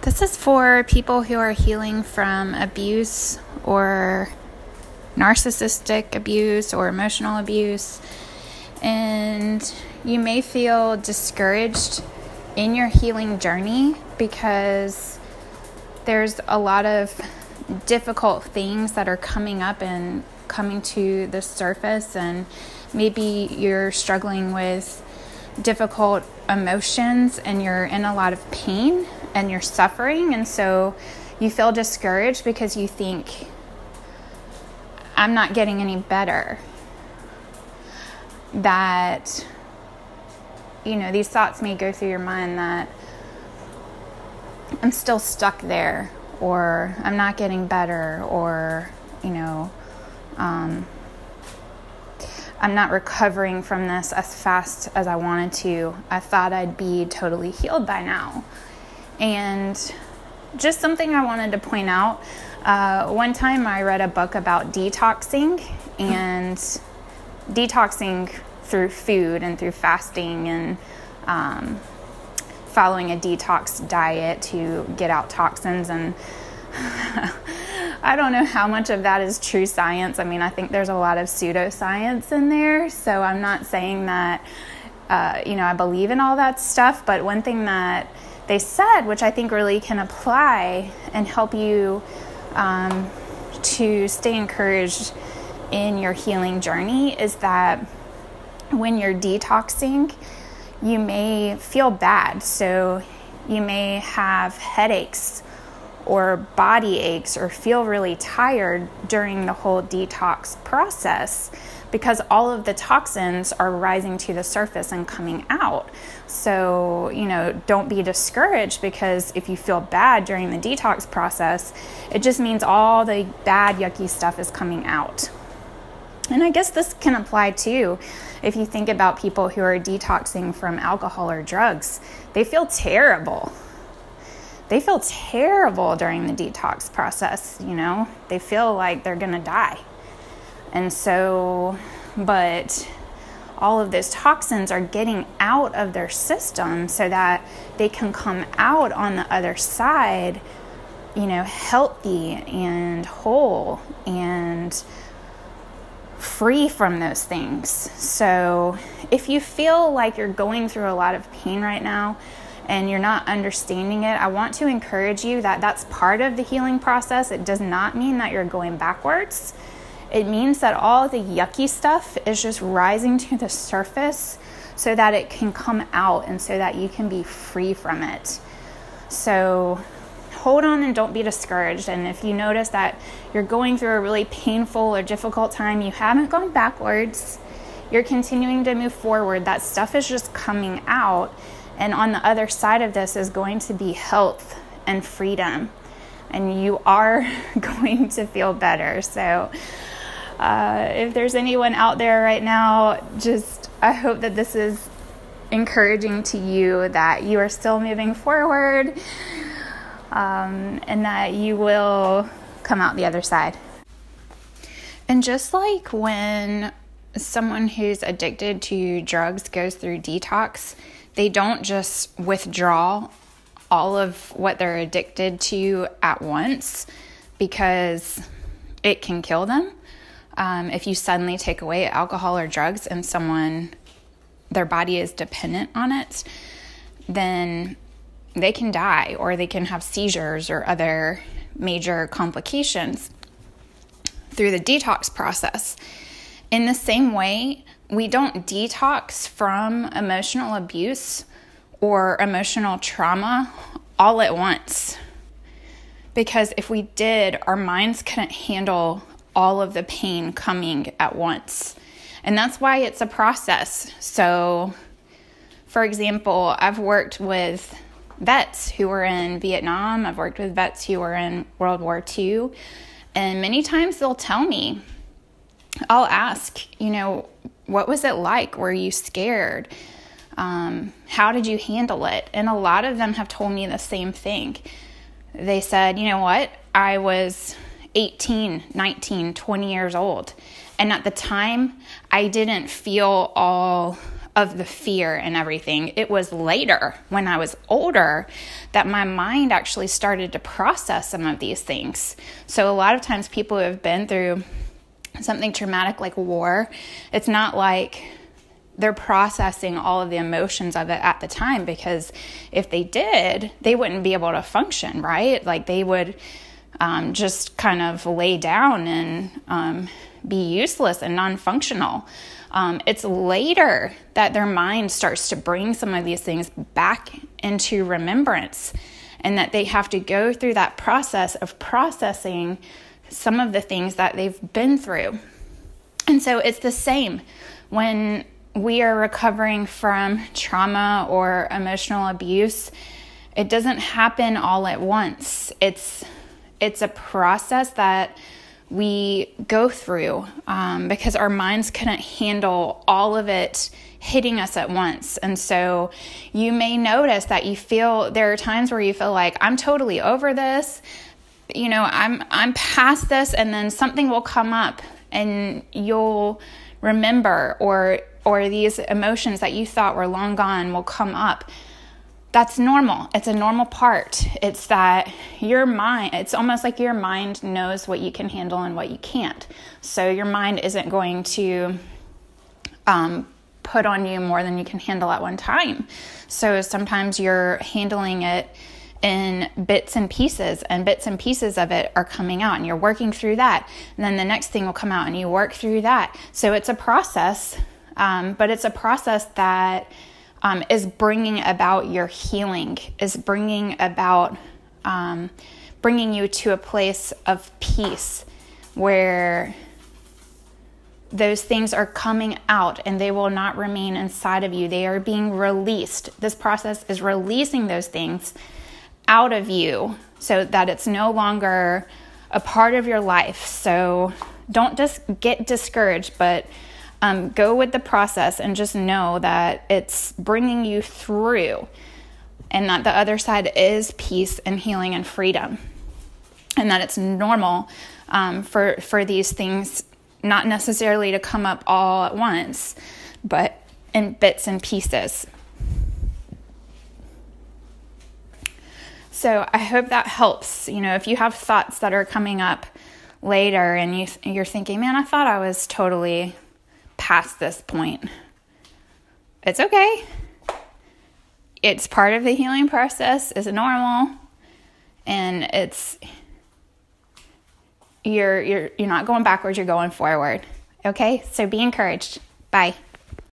This is for people who are healing from abuse or narcissistic abuse or emotional abuse. And you may feel discouraged in your healing journey because there's a lot of difficult things that are coming up and coming to the surface, and maybe you're struggling with difficult emotions and you're in a lot of pain and you're suffering, and so you feel discouraged because you think, I'm not getting any better. That, these thoughts may go through your mind that I'm still stuck there, or I'm not getting better, or, I'm not recovering from this as fast as I wanted to. I thought I'd be totally healed by now. And just something I wanted to point out. One time I read a book about detoxing, and detoxing through food and through fasting and following a detox diet to get out toxins. And I don't know how much of that is true science. I think there's a lot of pseudoscience in there. So I'm not saying that, I believe in all that stuff. But one thing that they said, which I think really can apply and help you to stay encouraged in your healing journey, is that when you're detoxing, you may feel bad. So you may have headaches or body aches or feel really tired during the whole detox process, because all of the toxins are rising to the surface and coming out. So, don't be discouraged, because if you feel bad during the detox process, it just means all the bad, yucky stuff is coming out. And I guess this can apply too. If you think about people who are detoxing from alcohol or drugs, they feel terrible. They feel terrible during the detox process, They feel like they're going to die. And so, but all of those toxins are getting out of their system so that they can come out on the other side, healthy and whole and free from those things. So if you feel like you're going through a lot of pain right now and you're not understanding it, I want to encourage you that that's part of the healing process. It does not mean that you're going backwards. It means that all the yucky stuff is just rising to the surface so that it can come out and so that you can be free from it. So hold on and don't be discouraged. And if you notice that you're going through a really painful or difficult time, you haven't gone backwards. You're continuing to move forward. That stuff is just coming out. And on the other side of this is going to be health and freedom. And you are going to feel better. So if there's anyone out there right now, I hope that this is encouraging to you, that you are still moving forward, and that you will come out the other side. And just like when someone who's addicted to drugs goes through detox, they don't just withdraw all of what they're addicted to at once, because it can kill them. If you suddenly take away alcohol or drugs and their body is dependent on it, then they can die, or they can have seizures or other major complications through the detox process. In the same way, we don't detox from emotional abuse or emotional trauma all at once. Because if we did, our minds couldn't handle all of the pain coming at once. And that's why it's a process. So, for example, I've worked with vets who were in Vietnam. I've worked with vets who were in World War II. And many times they'll tell me, I'll ask, what was it like? Were you scared? How did you handle it? And a lot of them have told me the same thing. They said, you know what? I was 18, 19, 20 years old. And at the time, I didn't feel all of the fear and everything. It was later, when I was older, that my mind actually started to process some of these things. So a lot of times people who have been through something traumatic like war, it's not like they're processing all of the emotions of it at the time, because if they did, they wouldn't be able to function, right? Like they would just kind of lay down and be useless and non-functional. It's later that their mind starts to bring some of these things back into remembrance, and that they have to go through that process of processing some of the things that they've been through. And so it's the same when we are recovering from trauma or emotional abuse. It doesn't happen all at once. It's a process that we go through because our minds couldn't handle all of it hitting us at once. And so you may notice that there are times where you feel like, I'm totally over this, I'm past this, and then something will come up and you'll remember, or these emotions that you thought were long gone will come up. That's normal. It's a normal part. It's that it's almost like your mind knows what you can handle and what you can't. So your mind isn't going to put on you more than you can handle at one time. So sometimes you're handling it in bits and pieces of it are coming out, and you're working through that. And then the next thing will come out and you work through that. So it's a process, but it's a process that is bringing about your healing, is bringing about, bringing you to a place of peace where those things are coming out and they will not remain inside of you. They are being released. This process is releasing those things out of you so that it's no longer a part of your life. So don't just get discouraged, but go with the process and just know that it's bringing you through, and that the other side is peace and healing and freedom, and that it's normal for these things not necessarily to come up all at once, but in bits and pieces. So I hope that helps. If you have thoughts that are coming up later and you're thinking, man, I thought I was totally past this point. It's okay. It's part of the healing process. It's normal. And you're not going backwards, you're going forward. Okay? So be encouraged. Bye.